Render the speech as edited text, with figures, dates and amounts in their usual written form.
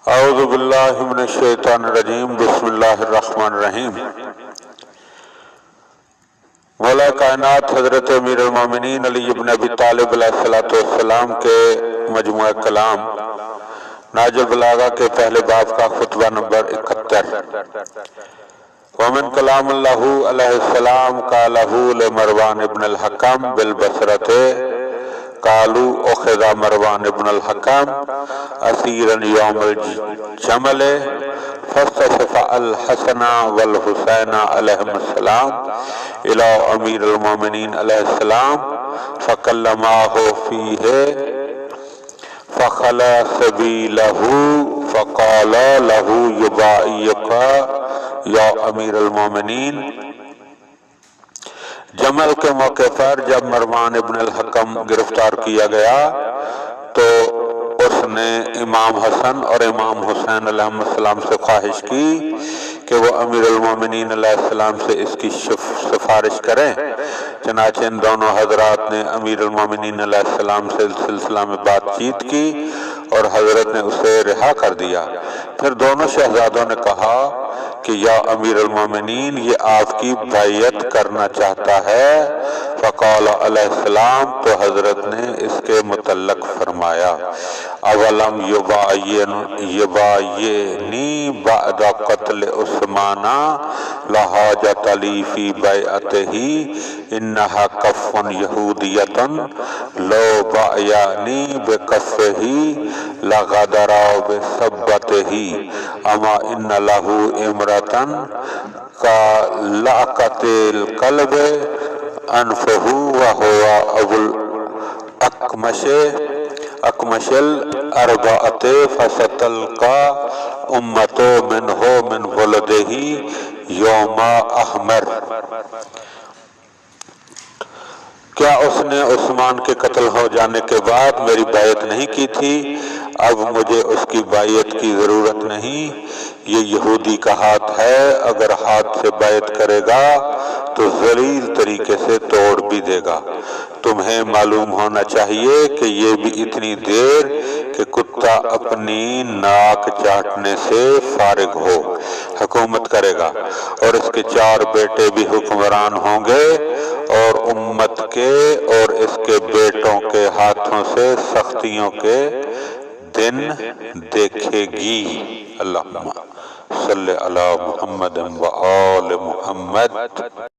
اعوذ باللہ من الشیطان الرجیم بسم اللہ الرحمن الرحیم۔ مولا کائنات حضرت امیر المومنین علی ابن ابی طالب علیہ السلام کے مجموعہ کلام نہج البلاغہ کے پہلے باب کا خطبہ نمبر 71۔ ومن کلام اللہ علیہ السلام قالہ لمروان ابن الحکم بالبصرۃ قالوا اخذ مروان ابن الحکم اسیرا یوم الجمل فاستشفع الحسن والحسین علیہم السلام الى امیر المومنین علیہ السلام فکلماہ فیہ فخلا سبیلہ فقال لہ یبائیک یا امیر المومنین۔ جمل کے موقع پر جب مروان ابن الحکم گرفتار کیا گیا تو اس نے امام حسن اور امام حسین علیہ السلام سے خواہش کی کہ وہ امیر المومنین علیہ السلام سے اس کی سفارش کریں۔ چنانچہ ان دونوں حضرات نے امیر المومنین علیہ السلام سے اس سلسلہ میں بات چیت کی اور حضرت نے اسے رہا کر دیا۔ پھر دونوں شہزادوں نے کہا کہ یا امیر المومنین یہ آپ کی بیعت کرنا چاہتا ہے۔ فقال علیہ السلام تو حضرت نے اس کے متعلق فرمایا اولم یباینی بعد قتل عثمان لحاجت لی فی بیعتہ انہا کف یہودیت لو بایعنی بکفہ لغدر بسبتہ اما ان لہ امرتن کا لعقت القلب انفہ وہو ابو الاکمش الاربعۃ فستلقى امت منہ من ولدہ یوم احمر۔ کیا اس نے عثمان کے قتل ہو جانے کے بعد میری بیعت نہیں کی تھی؟ اب مجھے اس کی بیعت کی ضرورت نہیں۔ یہ یہودی کا ہاتھ ہے، اگر ہاتھ سے بیعت کرے گا تو ذلیل طریقے سے توڑ بھی دے گا۔ تمہیں معلوم ہونا چاہیے کہ یہ بھی اتنی دیر کہ کتا اپنی ناک چاٹنے سے فارغ ہو حکومت کرے گا، اور اس کے 4 بیٹے بھی حکمران ہوں گے، اور امت کے اور اس کے بیٹوں کے ہاتھوں سے سختیوں کے دن دیکھے گی۔ اللہم صلی علی محمد و آل محمد۔